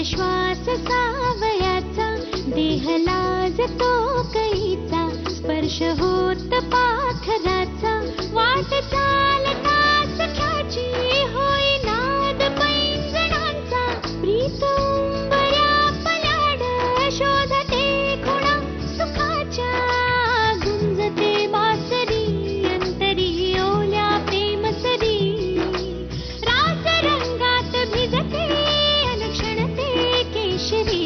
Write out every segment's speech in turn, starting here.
श्वास सावयाचा, देह लाजतो कैचा, स्पर्श होत पाखराचा, वाट चालता सख्याची होई नाद पैंजणांचा, प्रीत उंबऱ्या पलाड शोधते खुणा सुखाच्या, गुंजते बासरी अंतरी ओल्या प्रेमसरी, रास रंगात भिजते अलक्षणते केशरी,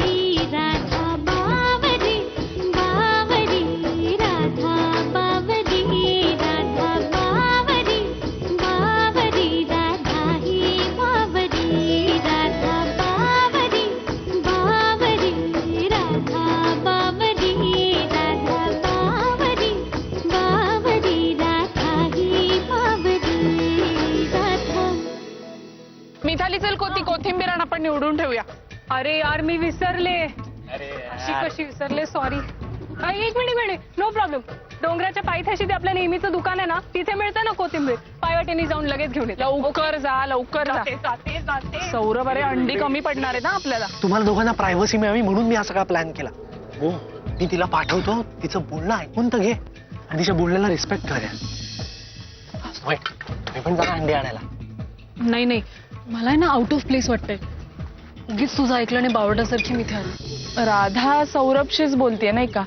राधा बावरी बावरी, राधा बावरी, राधा बावरी बावरी, राधा ही बावरी, राधा बावरी बावरी, राधा बावरी, राधा बावरी बावरी, राधा ही बावरी, राधा. मिताली चल कोथिंबीर आण, आपण निवडून ठेवूया. अरे यार मी विसरले. अशी कशी विसरले, सॉरी. एक मिनिट, नो प्रॉब्लेम. डोंगराच्या पायथ्याशी ते आपल्या नेहमीचं दुकान आहे ना, तिथे मिळतं ना कोथिंबीर. पायवाटेने जाऊन लगेच घेऊन येते. लवकर जा, लवकर जा. जाते जाते. सौरभ, अरे अंडी कमी पडणार आहे ना आपल्याला. तुम्हाला दोघांना प्रायव्हसी मिळावी म्हणून मी हा सगळा प्लॅन केला. हो, मी तिला पाठवतो, तिचं बोलणं ऐकून तर घे आणि तिच्या बोलण्याला रिस्पेक्ट कर. वाईट, तुम्ही पण जरा अंडी आणायला. नाही नाही, मला आहे ना आउट ऑफ प्लेस वाटतंय. उगीच तुझं ऐकलं नाही बावडासारखी मी इथे आली. राधा सौरभशीच बोलतेय नाही का.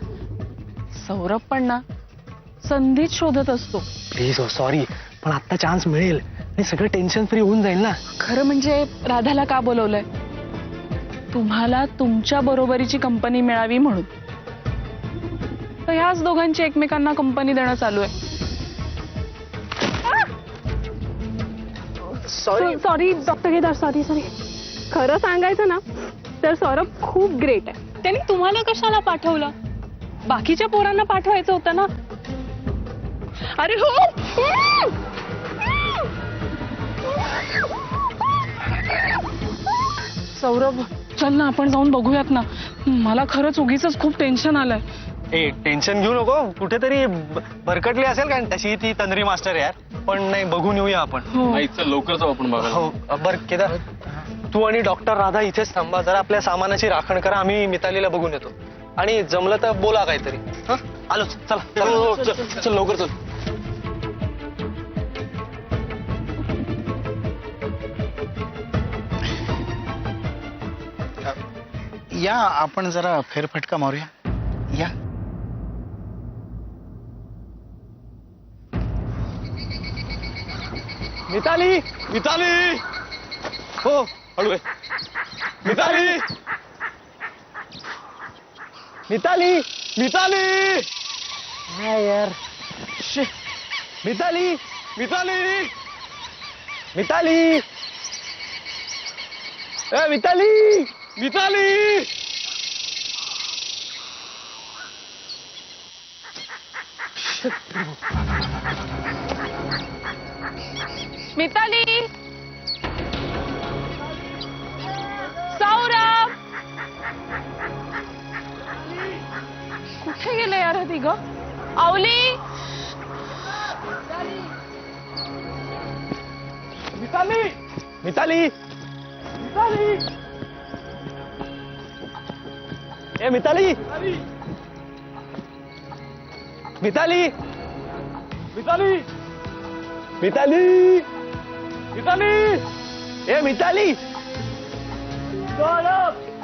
सौरभ पण ना संधीच शोधत असतो. प्लीज हो, सॉरी, पण आता चान्स मिळेल आणि सगळं टेन्शन फ्री होऊन जाईल ना. खरं म्हणजे राधाला का बोलवलंय, तुम्हाला तुमच्या बरोबरीची कंपनी मिळावी म्हणून. तर ह्याच दोघांची एकमेकांना कंपनी देणं चालू आहे. Sorry doctor Kedar, sorry. खरं सांगायचं ना तर सौरभ खूप ग्रेट आहे. त्यांनी तुम्हाला कशाला पाठवलं? बाकीच्या पोरांना पाठवायचं होतं ना. अरे हो. सौरभ चल ना, आपण जाऊन बघूयात ना. मला खरंच उगीच खूप टेन्शन आलंय. ए, टेन्शन घेऊ नको. कुठेतरी भरकटली असेल का तशी ती तंद्री मास्टर यार. पण नाही, बघून येऊया आपण. लवकर जाऊ आपण बघायला. हो, बरं केदार, तू आणि डॉक्टर राधा इथेच थांबा. जरा आपल्या सामानाची राखण करा. आम्ही मितालीला बघून येतो आणि जमलं तर बोला काहीतरी. हा, आलोच. चला चल लवकर चल. या आपण जरा फेरफटका मारूया. या. मिताली, मिताली, हो हळू आहे. मिताली, मिताली, मिताली, नाही यार. मिताली, मिताली, मिताली, ए मिताली, मिताली. मिताली, सौरभ, कुठे गेले यार ती ग? आवली, मिताली, मिताली, मिताली, ए मिताली, मिताली, मिताली, मिताली, मिताली, ए मिताली.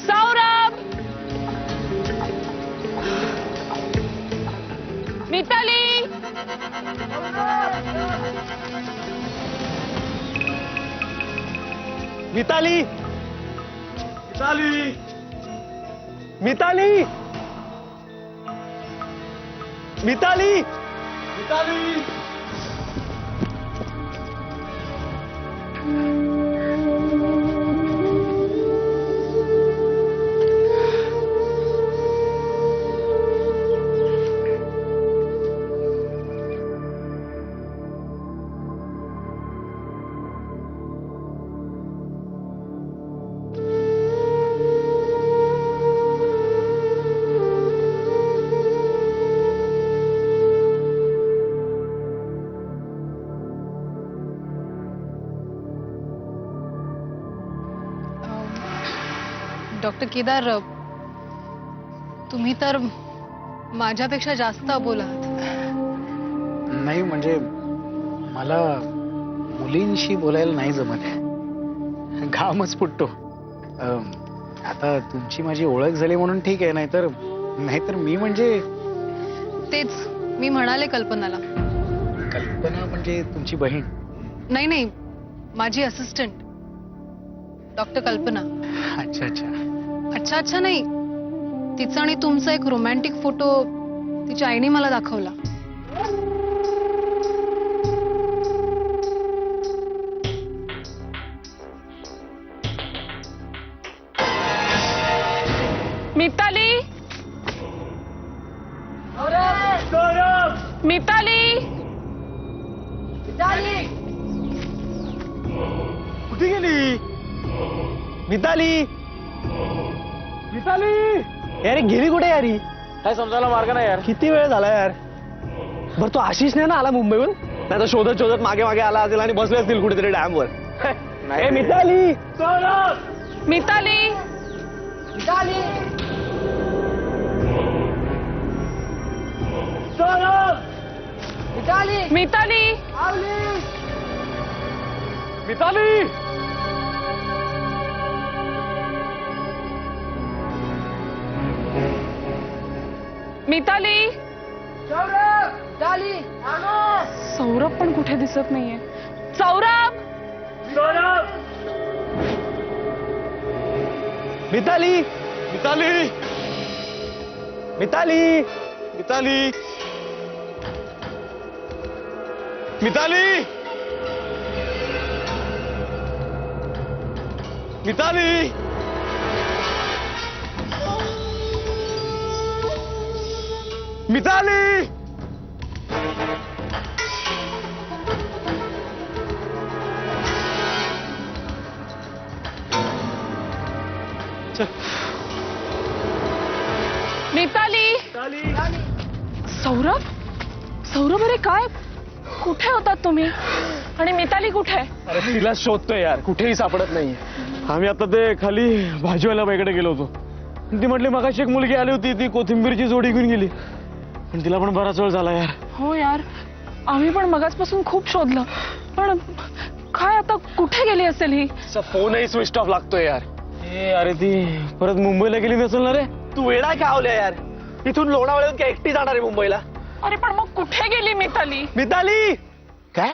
सौरभ, मिताली, मिताली, मिताली, मिताली, मिताली, मिताली. डॉक्टर केदार, तुम्ही तर माझ्यापेक्षा जास्त अबोल आहात. नाही म्हणजे मला मुलींशी बोलायला नाही जमत आहे. घामच फुटतो. आता तुमची माझी ओळख झाली म्हणून ठीक आहे, नाहीतर मी म्हणजे तेच मी म्हणाले कल्पनाला. कल्पना म्हणजे तुमची बहीण? नाही नाही, माझी असिस्टंट डॉक्टर कल्पना. अच्छा अच्छा. अच्छा अच्छा नाही, तिचा आणि तुमचा एक रोमॅन्टिक फोटो तिच्या आईने मला दाखवला. मिताली, मिताली, कुठे गेली मिताली? मिताली यार गेली कुठे यारी? काय समजायला मार्ग नाही यार. किती वेळ झाला यार. बरं तो आशिष नाही ना आला मुंबईहून? नाही तर शोधत शोधत मागे मागे आला असेल आणि बसले असतील कुठेतरी डॅमवर. नाही मिताली, मिताली, मिताली, मिताली मिताली. सौरभ पण कुठे दिसत नाहीये. सौरभ, मिताली मिताली मिताली मिताली मिताली मिताली मिताली चल. मिताली. सौरभ, सौरभ अरे काय, कुठे होतात तुम्ही? आणि मिताली कुठे? अरे तिला शोधतोय यार, कुठेही सापडत नाही. आम्ही आता ते खाली भाजीवाल्या बाईकडे गेलो होतो. ती म्हटली मगाशी एक मुलगी आली होती, ती कोथिंबीरची जोडी घेऊन गेली. पण तिला पण बराच वेळ झाला यार. हो यार, आम्ही पण मगाचपासून खूप शोधलं, पण काय आता कुठे गेली असेल ही? तिचा फोनही स्विच ऑफ लागतोय यार. अरे ती परत मुंबईला गेली नसेल ना रे. तू वेडा का आवल्या यार? इथून लोणावळ्याहून काय एकटी जाणार आहे मुंबईला? अरे पण मग कुठे गेली मिताली? मिताली काय?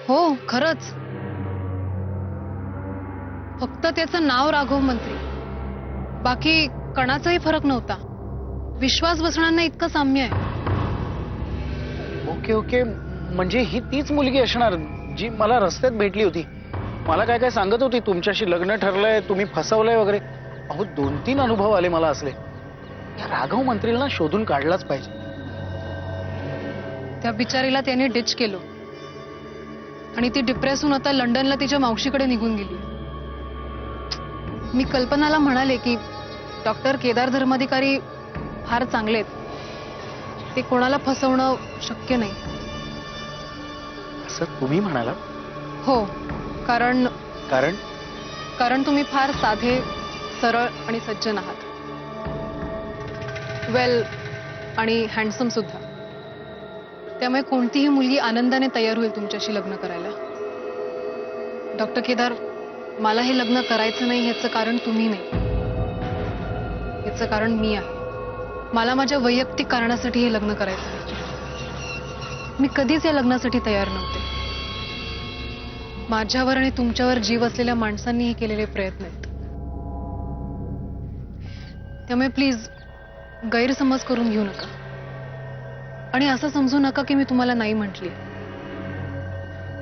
हो खरंच, फक्त त्याचं नाव राघव मंत्री, बाकी कणाचाही फरक नव्हता. विश्वास बसणार नाही इतकं साम्य आहे. ओके ओके, म्हणजे ही तीच मुलगी असणार जी मला रस्त्यात भेटली होती. मला काय काय सांगत होती, तुमच्याशी लग्न ठरलंय, तुम्ही फसवलंय वगैरे. अहो 2-3 अनुभव आले मला असले. या राघव मंत्रीला शोधून काढलाच पाहिजे. त्या बिचारीला त्याने डिच केलं आणि ती डिप्रेस होऊन आता लंडनला तिच्या मावशीकडे निघून गेली. मी कल्पनाला म्हणाले की डॉक्टर केदार धर्माधिकारी फार चांगले आहेत, ते कोणाला फसवणं शक्य नाही. असं तुम्ही म्हणाला? हो, कारण कारण कारण तुम्ही फार साधे, सरळ आणि सज्जन आहात. वेल आणि हँडसम सुद्धा. त्यामुळे कोणतीही मुलगी आनंदाने तयार होईल तुमच्याशी लग्न करायला. डॉक्टर केदार, मला हे लग्न करायचं नाही ह्याचं कारण तुम्ही नाही, ह्याचं कारण मी आहे. मला माझ्या वैयक्तिक कारणासाठी हे लग्न करायचं नाही. मी कधीच या लग्नासाठी तयार नव्हते. माझ्यावर आणि तुमच्यावर जीव असलेल्या माणसांनी हे केलेले प्रयत्न आहेत. त्यामुळे प्लीज गैरसमज करून घेऊ नका आणि असं समजू नका की मी तुम्हाला नाही म्हटली.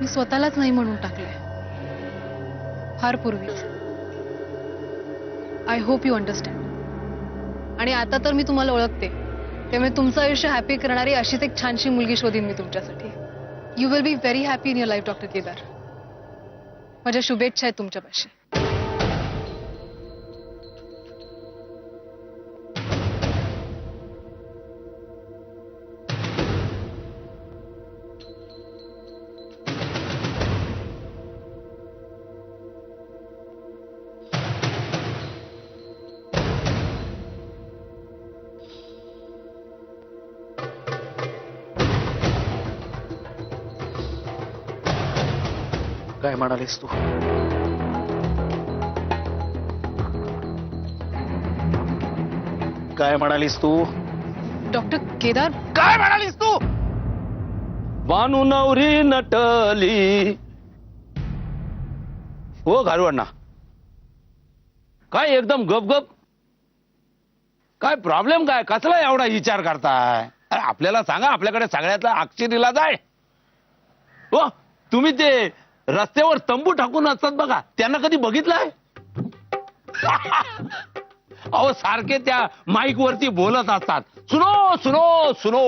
मी स्वतःलाच नाही म्हणून टाकलंय फार पूर्वीच. I hope you understand. आणि आता तर मी तुम्हाला ओळखते, त्यामुळे तुमचं आयुष्य हॅपी करणारी अशीच एक छानशी मुलगी शोधीन मी तुमच्यासाठी. You will be very happy in your life doctor Kedar. माझ्या शुभेच्छा आहेत तुमच्यापाशी. काय म्हणालीस तू? काय म्हणालीस तू? डॉक्टर केदार, काय म्हणालीस तू? बानू नवरी नटली. हो घालू अण्णा, काय एकदम गपगप? काय प्रॉब्लेम काय? कसला एवढा विचार करताय? अरे आपल्याला सांगा, आपल्याकडे सगळ्यातला अक्षर इलाज आहे. हो, तुम्ही ते रस्त्यावर तंबू टाकून असतात बघा, त्यांना कधी बघितलंय? अहो सारखे त्या माईक वरती बोलत असतात, सुनो सुनो सुनो,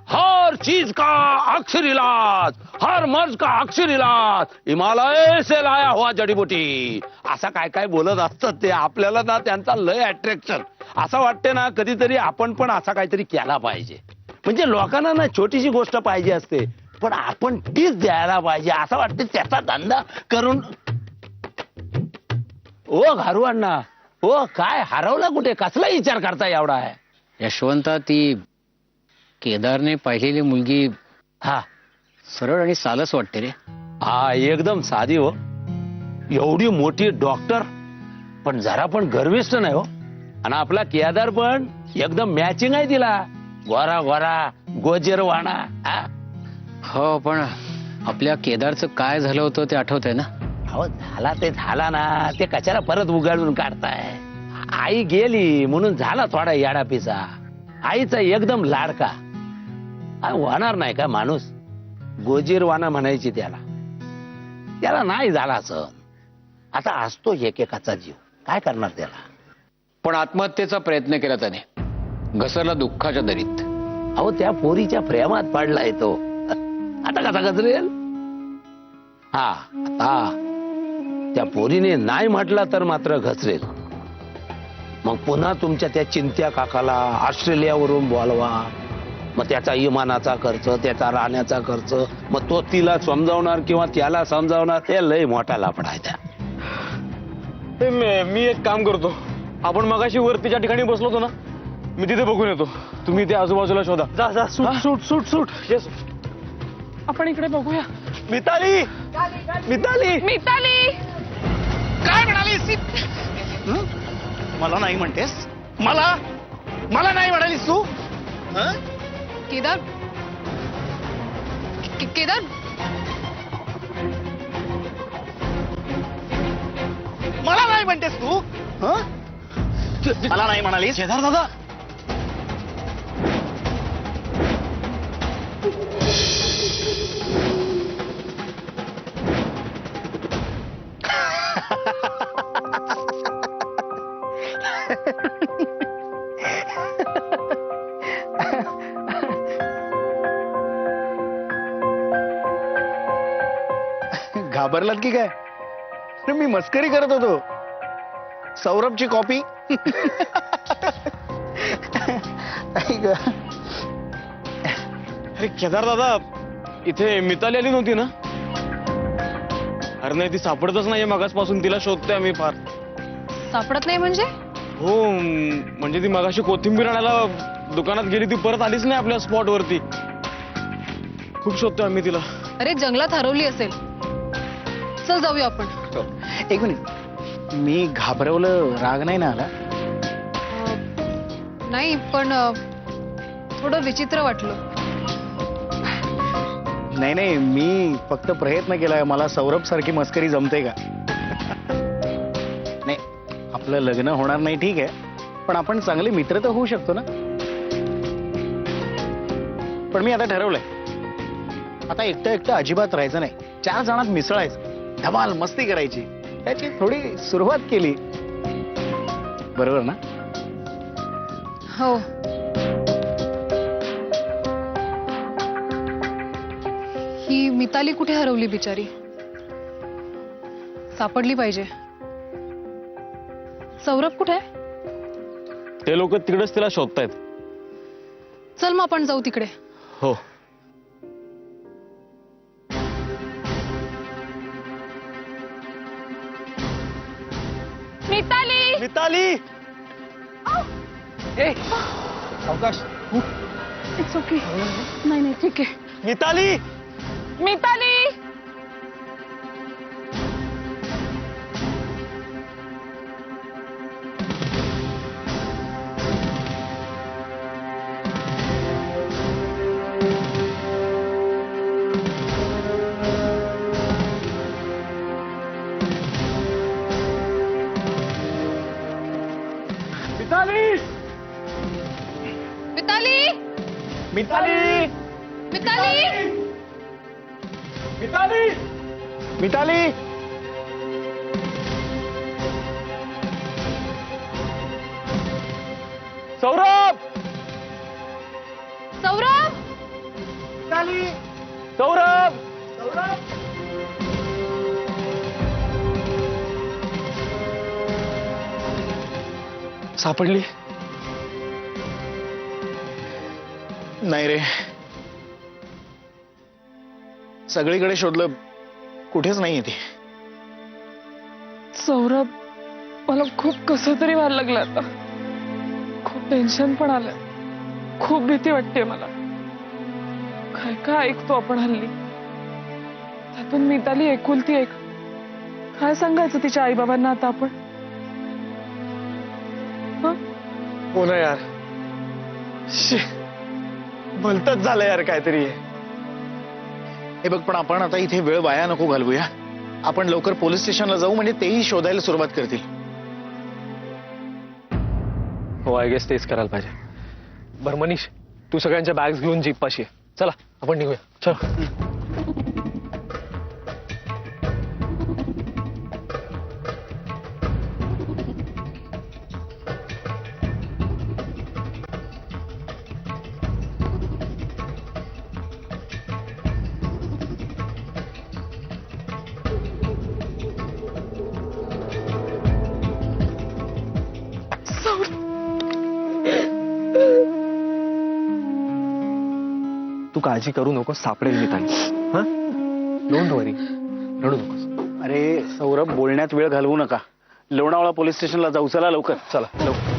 हर चीज का अक्षर इलाज, हर मर्ज का अक्षर इलाज, हिमालय से लाया हुआ जडीबुटी, असं काय काय बोलत असतात ते. आपल्याला ना त्यांचा लय अट्रॅक्शन. असं वाटते ना कधीतरी आपण पण असा काहीतरी केला पाहिजे. म्हणजे लोकांना ना छोटीशी गोष्ट पाहिजे असते, पण आपण तीच द्यायला पाहिजे असं वाटते. त्याचा धंदा करून. ओ घारू अण्णा, हो काय हरवला कुठे? कसला विचार करता एवढा आहे? यशवंता, ती केदारने पाहिलेली मुलगी हा सरळ आणि सालस वाटते रे. हा एकदम साधी हो, एवढी मोठी डॉक्टर, पण जरा पण गर्विष्ठ नाही हो. आणि आपला केदार पण एकदम मॅचिंग आहे तिला, गोरा गोरा गोजेरवाणा. हो, पण आपल्या केदारचं काय झालं होतं ते आठवतंय ना? अहो झाला ते झाला ना, ते कशाला परत उगाळून काढताय? आई गेली म्हणून झाला थोडा याडापिसा. आईचा एकदम लाडका होणार नाही का माणूस? गोजीरवाना म्हणायची त्याला. त्याला नाही झाला असं. आता असतो एकेकाचा जीव, काय करणार त्याला? पण आत्महत्येचा प्रयत्न केला त्याने, घसरला दुःखाच्या दरीत. अहो त्या पोरीच्या प्रेमात पडलाय तो. आता कसा घसरेल? हा आता त्या पोरीने नाही म्हटला तर मात्र घसरेल. मग पुन्हा तुमच्या त्या चिंत्या काकाला ऑस्ट्रेलियावरून बोलवा. मग त्याचा इमानाचा खर्च, त्याचा राहण्याचा खर्च, मग तो तिला समजावणार किंवा त्याला समजावणार, ते लय मोठा लफडा आहे त्या. मी एक काम करतो, आपण मगाशी वरतीच्या ठिकाणी बसलो होतो ना, मी तिथे बघून येतो. तुम्ही ते आजूबाजूला शोधा. जा जा, सूट सूट सूट सूट. येस. आपण इकडे बघूया. मिताली, मिताली, मिताली, काय म्हणालीस? मला नाही म्हणतेस? मला नाही म्हणालीस तू? केदार, केदार, मला नाही म्हणतेस तू? मला नाही म्हणालीस? केदार दादा, घाबरलात की काय? अरे मी मस्करी करत होतो. सौरभची कॉपी. अरे केदार दादा, इथे मिताली आली नव्हती ना? अरे नाही, ती सापडतच नाहीये मगासपासून. तिला शोधतोय आम्ही फार. सापडत नाही म्हणजे? हो, म्हणजे ती मगाशी कोथिंबीर आणायला दुकानात गेली, ती परत आलीच नाही आपल्या स्पॉट वरती. खूप शोधतोय आम्ही तिला. अरे जंगलात हरवली असेल. चल जाऊया आपण. एक मिनिट, मी घाबरवलं, राग नाही ना आला? नाही, पण थोडं विचित्र वाटलं. नाही, मी फक्त प्रयत्न केलाय. मला सौरभ सारखी मस्करी जमते का? नाही, आपलं लग्न होणार नाही ठीक आहे, पण आपण चांगले मित्र तर होऊ शकतो ना? पण मी आता ठरवलंय, आता एकटं अजिबात राहायचं नाही. 4 जणात मिसळायचं, धमाल मस्ती करायची. त्याची थोडी सुरुवात केली, बरोबर ना? हो. ही मिताली कुठे हरवली बिचारी? सापडली पाहिजे. सौरभ कुठे आहे? ते लोक तिकडेच तिला शोधतायत. चल मग आपण जाऊ तिकडे. हो. मिताली, मिताली. अवकाश. It's okay. नाही ठीक आहे. मिताली, मिताली, मिताली मिताली मिताली मिताली सौरभ सौरभ सौरभ सापडली? नाही रे, सगळीकडे शोधलं, कुठेच नाहीये ती. सौरभ, मला खूप कसं तरी व्हायला लागलं आता. खूप टेन्शन पण आलंय, खूप भीती वाटते मला. काय काय ऐकतो आपण हल्ली, त्यातून मिताली एकुलती एक. काय सांगायचं तिच्या आईबाबांना आता आपण? हो ना यार, भलतच झालं यार काहीतरी. हे बघ, पण आपण आता इथे वेळ वाया नको घालवूया. आपण लवकर पोलीस स्टेशनला जाऊ, म्हणजे तेही शोधायला सुरुवात करतील. हो, आय गेस तेच करायला पाहिजे. बरं मनीष, तू सगळ्यांच्या बॅग्स घेऊन जीप पाशी ये. चला आपण निघूया. चल. तू काळजी करू नकोस, सापडेल मिताली. हा, डोंट वरी, रडू नकोस. अरे सौरभ, बोलण्यात वेळ घालवू नका. लोणावळा पोलीस स्टेशनला जाऊ. चला लवकर. चला लवकर.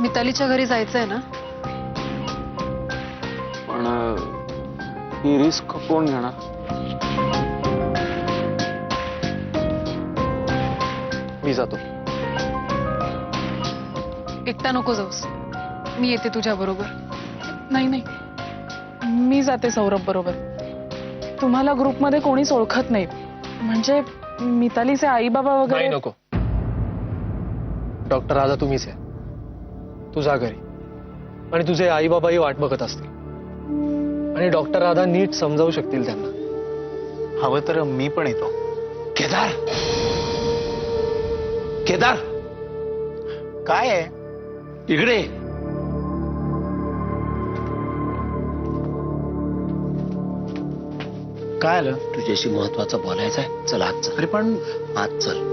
मितालीच्या घरी जायचंय ना? पण ही रिस्क कोण घेणार? मी जातो. एकटा नको जाऊस, मी येते तुझ्या बरोबर. नाही नाही, मी जाते सौरभ बरोबर. तुम्हाला ग्रुपमध्ये कोणीच ओळखत नाही, म्हणजे मितालीचे आई बाबा नाही वगैरे. नको. डॉक्टर राधा तुम्हीच आहे. तू जा घरी, आणि तुझे आई बाबाही वाट बघत असतील, आणि डॉक्टर राधा नीट समजावू शकतील त्यांना. हवं तर मी पण येतो. केदार, केदार, काय आहे? इकडे. काय आलं? तुझ्याशी महत्वाचं बोलायचं आहे. चल आज चल. अरे पण आज चल.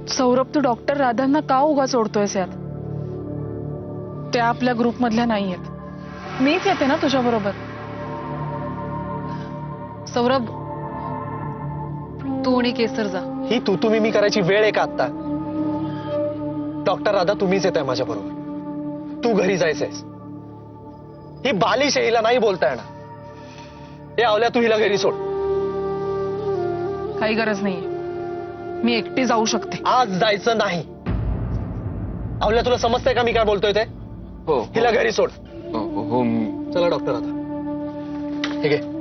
सौरभ, तू डॉक्टर राधांना का उगा सोडतोयस यात? त्या आपल्या ग्रुप मधल्या नाही आहेत. मीच येते ना तुझ्या बरोबर. सौरभ, तू आणि केसर जा. ही तू तुम्ही मी करायची वेळ आहे का आता? डॉक्टर राधा तुम्हीच येत आहे माझ्या बरोबर. तू घरी जायचंयस. ही बालिश आहे, हिला नाही बोलता येणार. हे आवल्या, तू हिला घरी सोड. काही गरज नाहीये, मी एकटी जाऊ शकते. आज जायचं नाही. आवल्या, तुला समजतंय का मी काय बोलतोय ते? हो हिला घरी सोड. हो, हो. चला डॉक्टर राधा, ठीक आहे.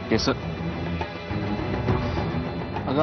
केस, अगं